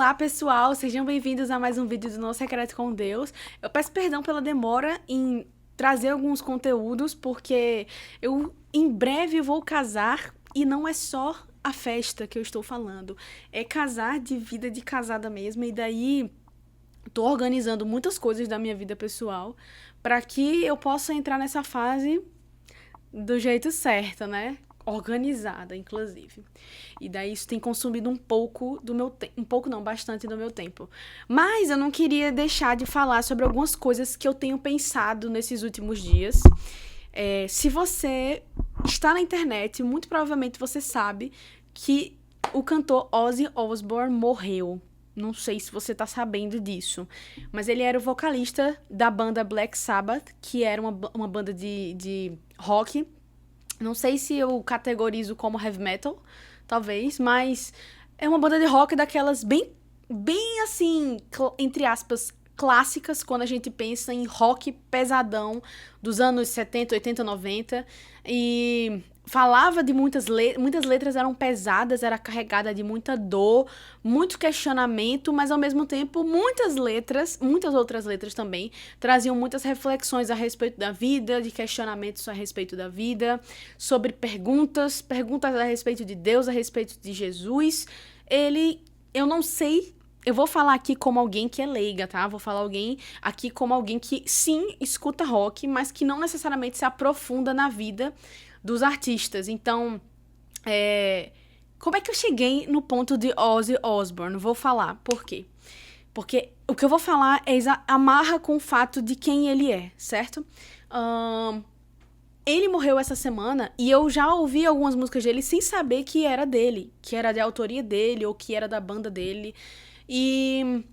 Olá, pessoal, sejam bem-vindos a mais um vídeo do Nosso Secreto com Deus. Eu peço perdão pela demora em trazer alguns conteúdos, porque eu em breve vou casar e não é só a festa que eu estou falando, é casar de vida de casada mesmo, e daí tô organizando muitas coisas da minha vida pessoal para que eu possa entrar nessa fase do jeito certo, né? Organizada, inclusive. E daí isso tem consumido um pouco do meu tempo. Um pouco não, bastante do meu tempo. Mas eu não queria deixar de falar sobre algumas coisas que eu tenho pensado nesses últimos dias. Se você está na internet, muito provavelmente você sabe que o cantor Ozzy Osbourne morreu. Não sei se você tá sabendo disso, mas ele era o vocalista da banda Black Sabbath, que era uma banda de rock. Não sei se eu categorizo como heavy metal, talvez, mas é uma banda de rock daquelas bem assim, entre aspas, clássicas, quando a gente pensa em rock pesadão dos anos 70, 80, 90. E falava de muitas letras eram pesadas, era carregada de muita dor, muito questionamento, mas ao mesmo tempo muitas outras letras também, traziam muitas reflexões a respeito da vida, de questionamentos a respeito da vida, sobre perguntas a respeito de Deus, a respeito de Jesus. Eu não sei. Eu vou falar aqui como alguém que é leiga, tá? Vou falar aqui como alguém que, sim, escuta rock, mas que não necessariamente se aprofunda na vida dos artistas. Então, como é que eu cheguei no ponto de Ozzy Osbourne? Vou falar. Por quê? Porque o que eu vou falar amarra com o fato de quem ele é, certo? Ele morreu essa semana e eu já ouvi algumas músicas dele sem saber que era dele, que era de autoria dele ou que era da banda dele. E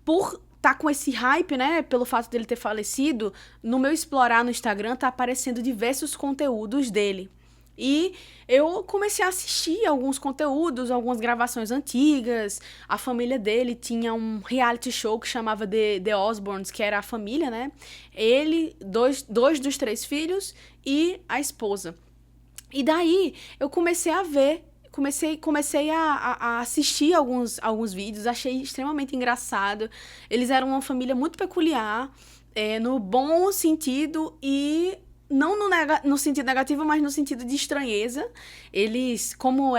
por tá com esse hype, né, pelo fato dele ter falecido, no meu explorar no Instagram tá aparecendo diversos conteúdos dele. E eu comecei a assistir alguns conteúdos, algumas gravações antigas. A família dele tinha um reality show que chamava The Osbournes, que era a família, né? Ele, dois dos três filhos e a esposa. E daí eu comecei a ver, comecei a assistir alguns vídeos, achei extremamente engraçado. Eles eram uma família muito peculiar, no bom sentido e não no sentido negativo, mas no sentido de estranheza. Eles, como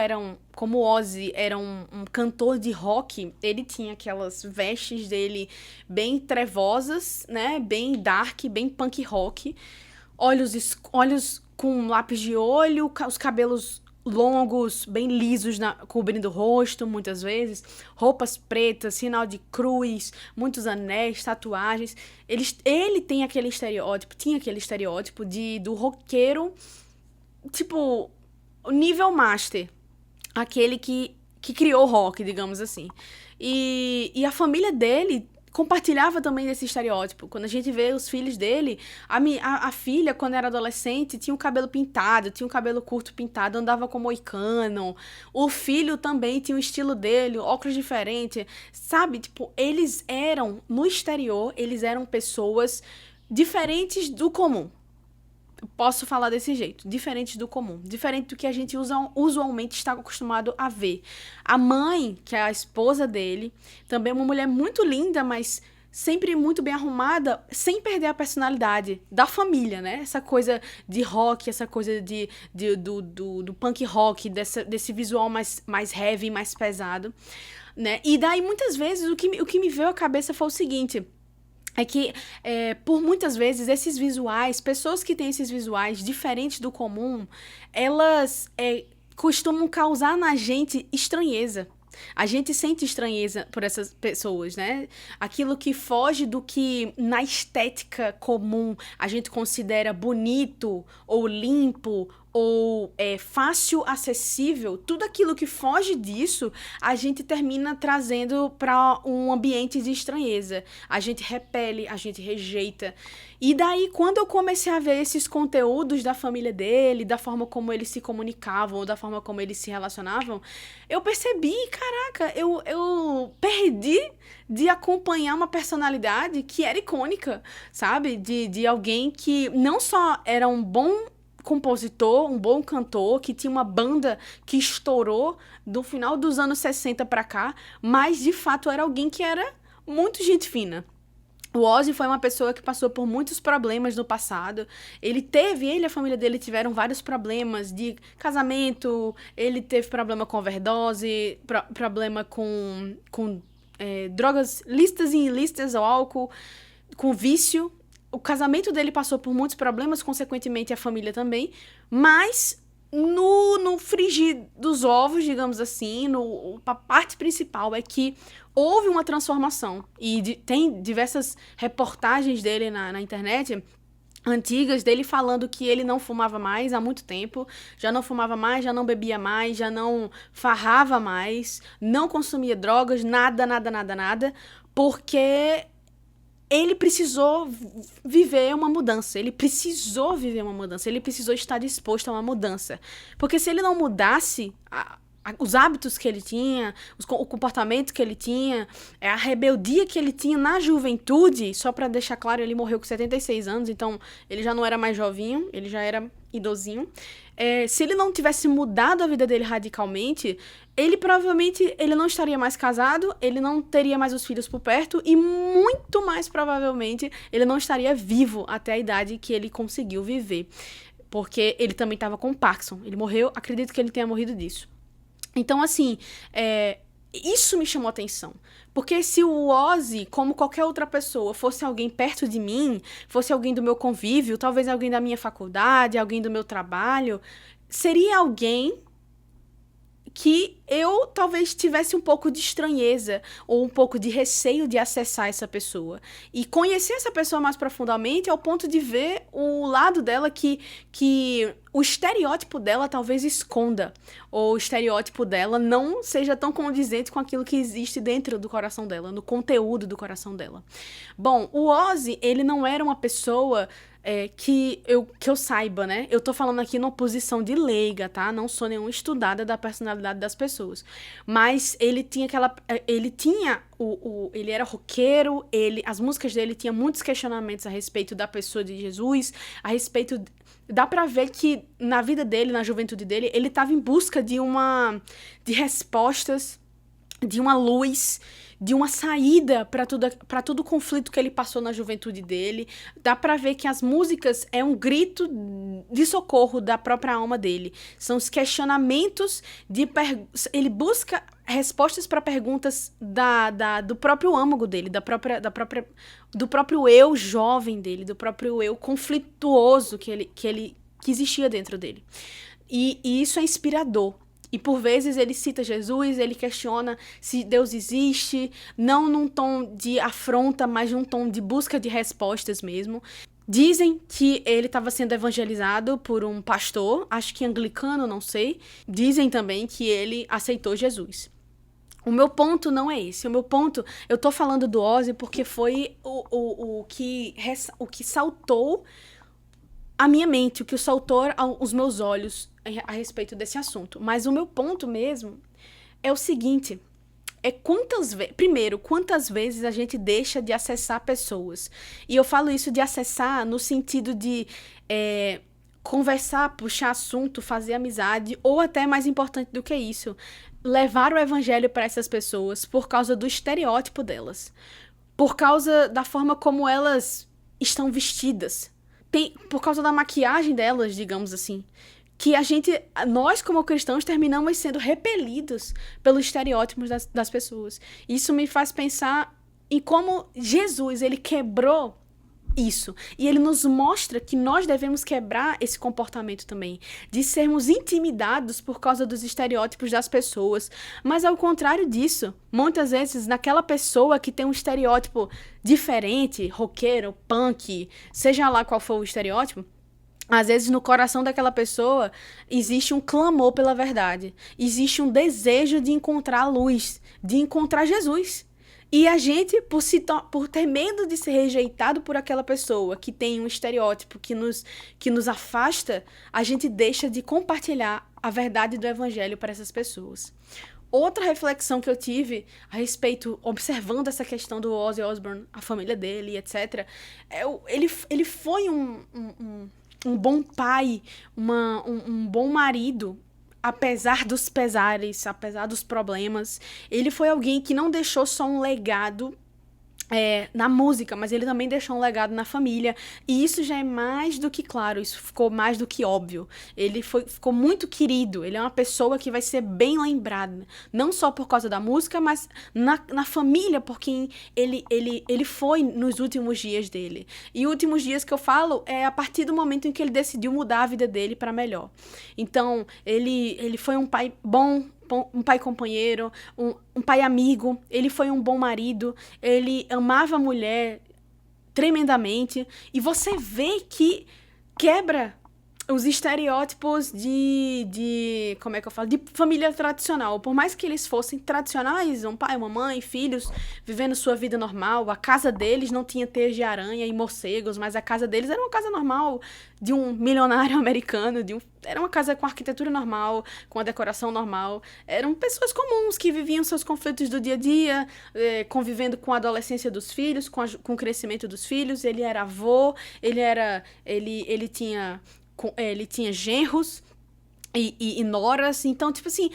Ozzy era um cantor de rock, ele tinha aquelas vestes dele bem trevosas, né? Bem dark, bem punk rock. Olhos com lápis de olho, os cabelos longos, bem lisos, cobrindo o rosto, muitas vezes, roupas pretas, sinal de cruz, muitos anéis, tatuagens. Ele tinha aquele estereótipo do roqueiro, tipo, nível master, aquele que criou o rock, digamos assim. E a família dele compartilhava também desse estereótipo. Quando a gente vê os filhos dele, a filha, quando era adolescente, tinha o cabelo pintado, tinha o cabelo curto pintado, andava com moicano. O filho também tinha o estilo dele, óculos diferentes, sabe? Tipo, no exterior, eles eram pessoas diferentes do comum. Posso falar desse jeito, diferente do comum, diferente do que a gente usualmente está acostumado a ver. A mãe, que é a esposa dele, também é uma mulher muito linda, mas sempre muito bem arrumada, sem perder a personalidade da família, né? Essa coisa de rock, essa coisa do punk rock, desse visual mais heavy, mais pesado, né? E daí, muitas vezes, o que me veio à cabeça foi o seguinte: por muitas vezes, esses visuais, pessoas que têm esses visuais diferentes do comum, elas costumam causar na gente estranheza. A gente sente estranheza por essas pessoas, né? Aquilo que foge do que na estética comum a gente considera bonito ou limpo ou fácil, acessível, tudo aquilo que foge disso, a gente termina trazendo para um ambiente de estranheza. A gente repele, a gente rejeita. E daí, quando eu comecei a ver esses conteúdos da família dele, da forma como eles se comunicavam, da forma como eles se relacionavam, eu percebi, caraca, eu perdi de acompanhar uma personalidade que era icônica, sabe? De alguém que não só era um bom compositor, um bom cantor, que tinha uma banda que estourou do final dos anos 60 pra cá, mas de fato era alguém que era muito gente fina. O Ozzy foi uma pessoa que passou por muitos problemas no passado. Ele e a família dele tiveram vários problemas de casamento, ele teve problema com overdose, problema com drogas listas e ilícitas ao álcool, com vício. O casamento dele passou por muitos problemas, consequentemente a família também, mas no frigir dos ovos, digamos assim, a parte principal é que houve uma transformação. E tem diversas reportagens dele na internet antigas, dele falando que ele não fumava mais há muito tempo, já não fumava mais, já não bebia mais, já não farrava mais, não consumia drogas, nada, porque ele precisou viver uma mudança, ele precisou estar disposto a uma mudança. Porque se ele não mudasse os hábitos que ele tinha, o comportamento que ele tinha, a rebeldia que ele tinha na juventude, só pra deixar claro, ele morreu com 76 anos, então ele já não era mais jovinho, ele já era idosinho. Se ele não tivesse mudado a vida dele radicalmente, ele provavelmente não estaria mais casado, ele não teria mais os filhos por perto e muito mais provavelmente ele não estaria vivo até a idade que ele conseguiu viver. Porque ele também estava com Parkinson. Ele morreu, acredito que ele tenha morrido disso. Então, assim, isso me chamou atenção. Porque se o Ozzy, como qualquer outra pessoa, fosse alguém perto de mim, fosse alguém do meu convívio, talvez alguém da minha faculdade, alguém do meu trabalho, seria alguém que eu talvez tivesse um pouco de estranheza ou um pouco de receio de acessar essa pessoa. E conhecer essa pessoa mais profundamente ao ponto de ver o lado dela que o estereótipo dela talvez esconda, ou o estereótipo dela não seja tão condizente com aquilo que existe dentro do coração dela, no conteúdo do coração dela. Bom, o Ozzy, ele não era uma pessoa que eu saiba, né? Eu tô falando aqui numa posição de leiga, tá? Não sou nenhuma estudada da personalidade das pessoas. Mas ele tinha ele era roqueiro, as músicas dele tinham muitos questionamentos a respeito da pessoa de Jesus, a respeito... Dá pra ver que na vida dele, na juventude dele, ele tava em busca de respostas, de uma luz, de uma saída para todo o conflito que ele passou na juventude dele. Dá pra ver que as músicas é um grito de socorro da própria alma dele. São os questionamentos ele busca respostas para perguntas do próprio âmago dele, do próprio eu jovem dele, do próprio eu conflituoso que existia dentro dele. E isso é inspirador. E por vezes ele cita Jesus, ele questiona se Deus existe, não num tom de afronta, mas num tom de busca de respostas mesmo. Dizem que ele estava sendo evangelizado por um pastor, acho que anglicano, não sei. Dizem também que ele aceitou Jesus. O meu ponto não é esse. O meu ponto, eu tô falando do Ozzy porque foi o que saltou a minha mente, o que saltou aos meus olhos a respeito desse assunto. Mas o meu ponto mesmo é o seguinte, quantas vezes a gente deixa de acessar pessoas. E eu falo isso de acessar no sentido de conversar, puxar assunto, fazer amizade, ou até mais importante do que isso, levar o evangelho para essas pessoas por causa do estereótipo delas, por causa da forma como elas estão vestidas, por causa da maquiagem delas, digamos assim, que nós como cristãos terminamos sendo repelidos pelos estereótipos das pessoas. Isso me faz pensar em como Jesus, ele quebrou isso. E ele nos mostra que nós devemos quebrar esse comportamento também, de sermos intimidados por causa dos estereótipos das pessoas. Mas ao contrário disso, muitas vezes naquela pessoa que tem um estereótipo diferente, roqueiro, punk, seja lá qual for o estereótipo, às vezes no coração daquela pessoa existe um clamor pela verdade, existe um desejo de encontrar a luz, de encontrar Jesus. E a gente, por ter medo de ser rejeitado por aquela pessoa que tem um estereótipo que nos afasta, a gente deixa de compartilhar a verdade do evangelho para essas pessoas. Outra reflexão que eu tive a respeito, observando essa questão do Ozzy Osbourne, a família dele, etc., ele foi um bom pai, um bom marido, apesar dos pesares, apesar dos problemas. Ele foi alguém que não deixou só um legado na música, mas ele também deixou um legado na família, e isso já é mais do que claro, isso ficou mais do que óbvio. Ele ficou muito querido, ele é uma pessoa que vai ser bem lembrada, não só por causa da música, mas na família, por quem ele foi nos últimos dias dele. E últimos dias que eu falo é a partir do momento em que ele decidiu mudar a vida dele para melhor. Então, ele foi um pai bom, um pai companheiro, um pai amigo, ele foi um bom marido, ele amava a mulher tremendamente, e você vê que quebra os estereótipos como é que eu falo? De família tradicional. Por mais que eles fossem tradicionais, um pai, uma mãe, filhos, vivendo sua vida normal, a casa deles não tinha teias de aranha e morcegos, mas a casa deles era uma casa normal de um milionário americano, era uma casa com arquitetura normal, com a decoração normal. Eram pessoas comuns que viviam seus conflitos do dia a dia, convivendo com a adolescência dos filhos, com o crescimento dos filhos. Ele era avô, ele tinha genros e noras, então, tipo assim,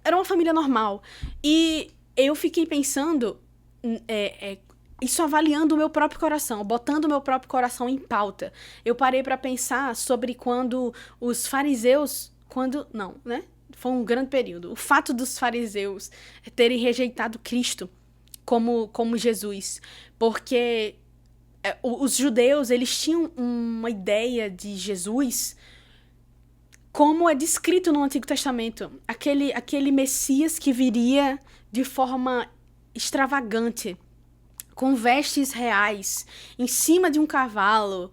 era uma família normal. E eu fiquei pensando, isso avaliando o meu próprio coração, botando o meu próprio coração em pauta. Eu parei pra pensar sobre quando os fariseus, não, né? Foi um grande período. O fato dos fariseus terem rejeitado Cristo como Jesus, porque os judeus, eles tinham uma ideia de Jesus como é descrito no Antigo Testamento. Aquele Messias que viria de forma extravagante, com vestes reais, em cima de um cavalo,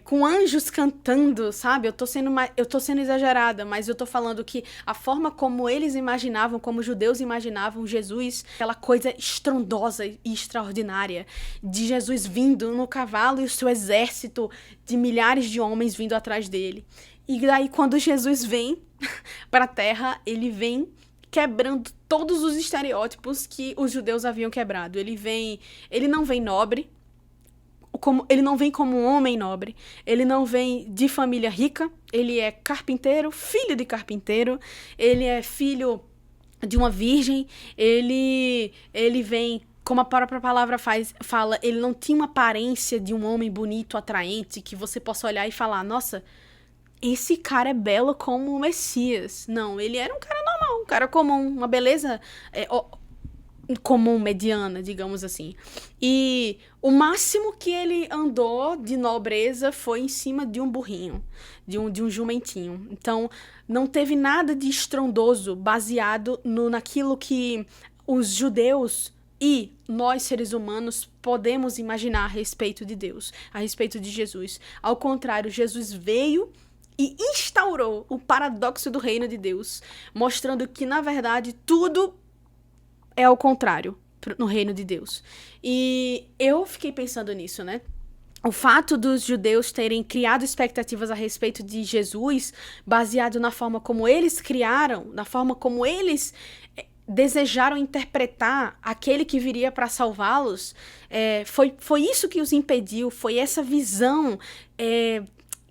com anjos cantando, sabe? Eu tô sendo exagerada, mas eu tô falando que a forma como eles imaginavam, como os judeus imaginavam Jesus, aquela coisa estrondosa e extraordinária, de Jesus vindo no cavalo e o seu exército de milhares de homens vindo atrás dele. E daí, quando Jesus vem para a Terra, ele vem quebrando todos os estereótipos que os judeus haviam quebrado. Ele não vem nobre, ele não vem como um homem nobre, ele não vem de família rica, ele é carpinteiro, filho de carpinteiro, ele é filho de uma virgem, ele vem, como a própria palavra fala, ele não tinha uma aparência de um homem bonito, atraente, que você possa olhar e falar, nossa, esse cara é belo como o Messias. Não, ele era um cara normal, um cara comum, uma beleza comum, mediana, digamos assim. E o máximo que ele andou de nobreza foi em cima de um burrinho, de um jumentinho. Então, não teve nada de estrondoso baseado naquilo que os judeus e nós, seres humanos, podemos imaginar a respeito de Deus, a respeito de Jesus. Ao contrário, Jesus veio e instaurou o paradoxo do reino de Deus, mostrando que, na verdade, tudo é ao contrário no reino de Deus. E eu fiquei pensando nisso, né? O fato dos judeus terem criado expectativas a respeito de Jesus, baseado na forma como eles criaram, na forma como eles desejaram interpretar aquele que viria para salvá-los, foi isso que os impediu, foi essa visão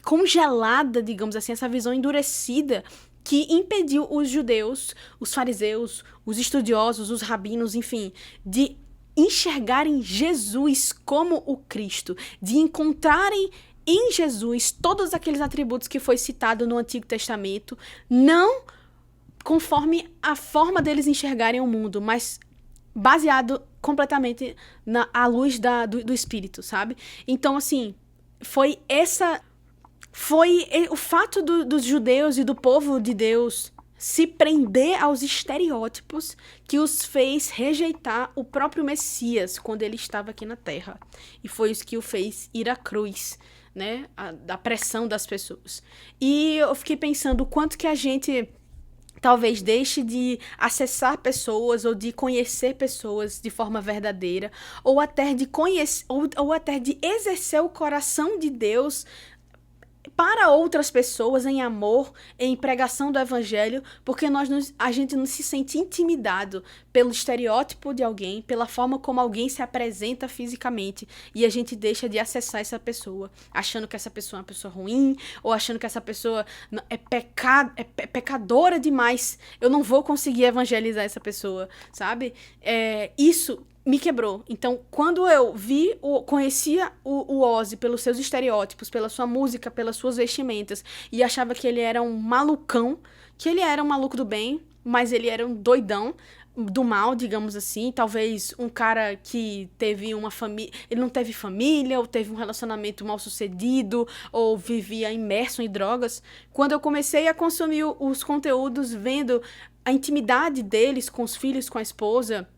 congelada, digamos assim, essa visão endurecida que impediu os judeus, os fariseus, os estudiosos, os rabinos, enfim, de enxergarem Jesus como o Cristo, de encontrarem em Jesus todos aqueles atributos que foi citado no Antigo Testamento, não conforme a forma deles enxergarem o mundo, mas baseado completamente à luz do Espírito, sabe? Então, assim, foi o fato dos judeus e do povo de Deus se prender aos estereótipos que os fez rejeitar o próprio Messias quando ele estava aqui na Terra. E foi isso que o fez ir à cruz, né? Da pressão das pessoas. E eu fiquei pensando o quanto que a gente talvez deixe de acessar pessoas ou de conhecer pessoas de forma verdadeira, ou até de conhecer, ou até de exercer o coração de Deus para outras pessoas em amor, em pregação do evangelho, porque a gente não se sente intimidado pelo estereótipo de alguém, pela forma como alguém se apresenta fisicamente, e a gente deixa de acessar essa pessoa, achando que essa pessoa é uma pessoa ruim, ou achando que essa pessoa é pecadora demais, eu não vou conseguir evangelizar essa pessoa, sabe? Isso me quebrou. Então, quando eu conhecia o Ozzy pelos seus estereótipos, pela sua música, pelas suas vestimentas, e achava que ele era um malucão, que ele era um maluco do bem, mas ele era um doidão do mal, digamos assim, talvez um cara que teve uma família, ele não teve família, ou teve um relacionamento mal sucedido, ou vivia imerso em drogas. Quando eu comecei a consumir os conteúdos, vendo a intimidade deles com os filhos, com a esposa,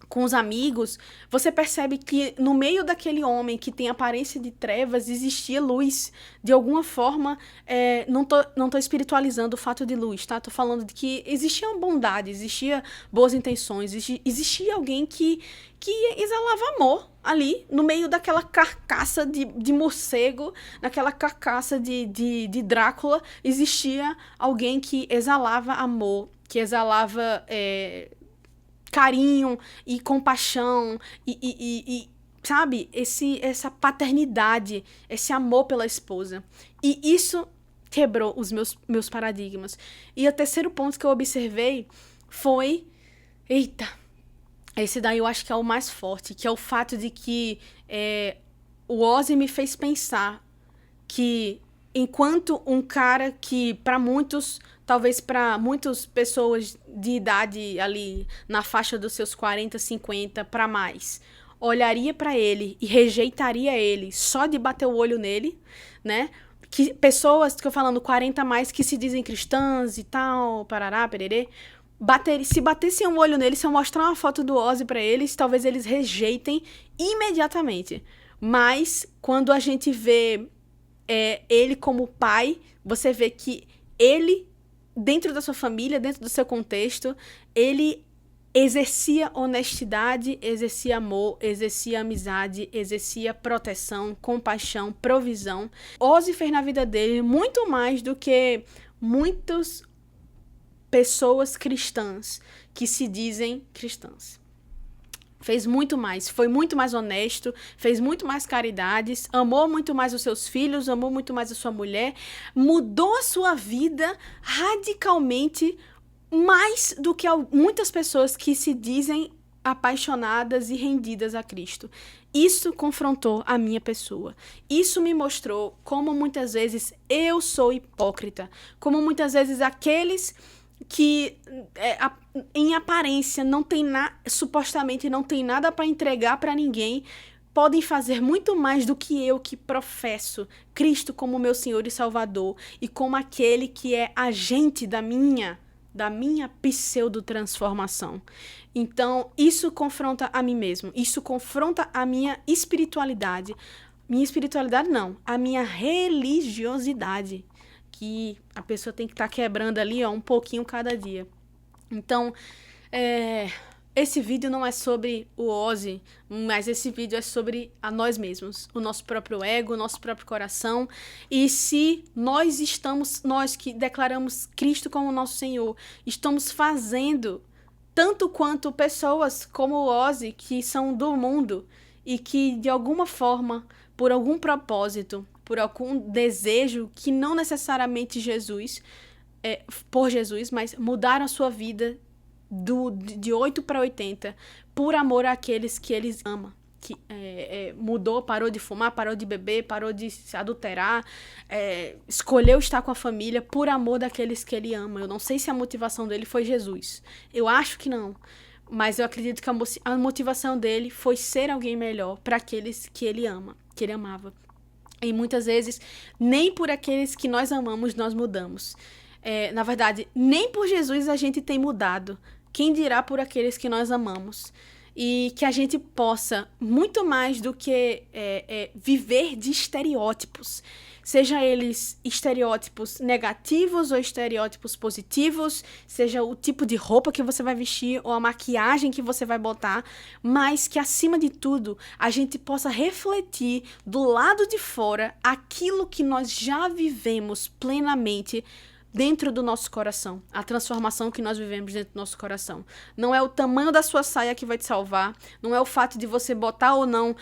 com os amigos, você percebe que no meio daquele homem que tem aparência de trevas existia luz. De alguma forma, não tô espiritualizando o fato de luz, tá? Tô falando de que existia uma bondade, existia boas intenções, existia alguém que exalava amor ali, no meio daquela carcaça de morcego, naquela carcaça de Drácula, existia alguém que exalava amor, que exalava carinho e compaixão e sabe, essa paternidade, esse amor pela esposa. E isso quebrou os meus paradigmas. E o terceiro ponto que eu observei foi, esse daí eu acho que é o mais forte, que é o fato de que o Ozzy me fez pensar que enquanto um cara que para muitos, talvez para muitas pessoas de idade ali na faixa dos seus 40, 50 para mais, olharia para ele e rejeitaria ele só de bater o olho nele, né? Que pessoas que eu falando 40 a mais que se dizem cristãs e tal, parará, pererê, se batessem um olho nele, se eu mostrar uma foto do Ozzy para eles, talvez eles rejeitem imediatamente. Mas quando a gente vê ele como pai, você vê que ele, dentro da sua família, dentro do seu contexto, ele exercia honestidade, exercia amor, exercia amizade, exercia proteção, compaixão, provisão. Ozzy fez na vida dele muito mais do que muitas pessoas cristãs que se dizem cristãs. Fez muito mais, foi muito mais honesto, fez muito mais caridades, amou muito mais os seus filhos, amou muito mais a sua mulher, mudou a sua vida radicalmente mais do que muitas pessoas que se dizem apaixonadas e rendidas a Cristo. Isso confrontou a minha pessoa. Isso me mostrou como muitas vezes eu sou hipócrita, como muitas vezes aqueles que em aparência supostamente não tem nada para entregar para ninguém, podem fazer muito mais do que eu que professo Cristo como meu Senhor e Salvador e como aquele que é agente da minha pseudo-transformação. Então, isso confronta a mim mesmo, isso confronta a minha espiritualidade. Minha espiritualidade não, a minha religiosidade, que a pessoa tem que estar quebrando ali, um pouquinho cada dia. Então, esse vídeo não é sobre o Ozzy, mas esse vídeo é sobre a nós mesmos, o nosso próprio ego, o nosso próprio coração. E se nós que declaramos Cristo como nosso Senhor, estamos fazendo tanto quanto pessoas como o Ozzy, que são do mundo e que de alguma forma, por algum propósito, por algum desejo que não necessariamente por Jesus, mas mudaram a sua vida de 8 para 80 por amor àqueles que eles amam. Que mudou, parou de fumar, parou de beber, parou de se adulterar, escolheu estar com a família por amor daqueles que ele ama. Eu não sei se a motivação dele foi Jesus. Eu acho que não. Mas eu acredito que a motivação dele foi ser alguém melhor para aqueles que ele ama, que ele amava. E muitas vezes, nem por aqueles que nós amamos, nós mudamos. Na verdade, nem por Jesus a gente tem mudado. Quem dirá por aqueles que nós amamos? E que a gente possa, muito mais do que viver de estereótipos, seja eles estereótipos negativos ou estereótipos positivos, seja o tipo de roupa que você vai vestir ou a maquiagem que você vai botar, mas que, acima de tudo, a gente possa refletir do lado de fora aquilo que nós já vivemos plenamente dentro do nosso coração, a transformação que nós vivemos dentro do nosso coração. Não é o tamanho da sua saia que vai te salvar, não é o fato de você botar ou não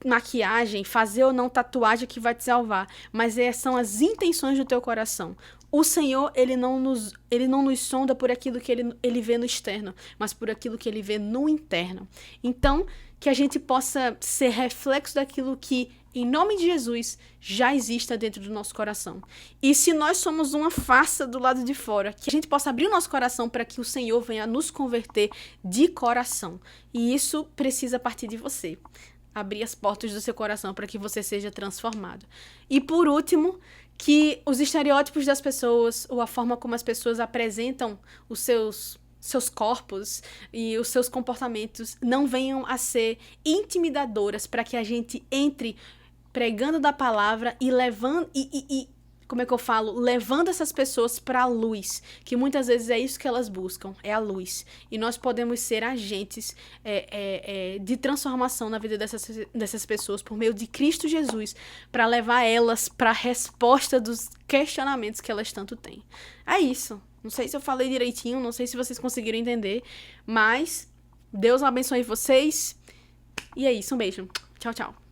maquiagem, fazer ou não tatuagem que vai te salvar, mas são as intenções do teu coração. O Senhor, ele não nos sonda por aquilo que ele vê no externo, mas por aquilo que ele vê no interno. Então, que a gente possa ser reflexo daquilo que, em nome de Jesus, já exista dentro do nosso coração. E se nós somos uma farsa do lado de fora, que a gente possa abrir o nosso coração para que o Senhor venha nos converter de coração. E isso precisa partir de você. Abrir as portas do seu coração para que você seja transformado. E por último, que os estereótipos das pessoas, ou a forma como as pessoas apresentam os seus corpos e os seus comportamentos não venham a ser intimidadoras para que a gente entre pregando da palavra e levando como é que eu falo? Levando essas pessoas para a luz, que muitas vezes é isso que elas buscam, é a luz. E nós podemos ser agentes de transformação na vida dessas pessoas por meio de Cristo Jesus, para levar elas para a resposta dos questionamentos que elas tanto têm. É isso. Não sei se eu falei direitinho, não sei se vocês conseguiram entender, mas Deus abençoe vocês. E é isso, um beijo. Tchau, tchau.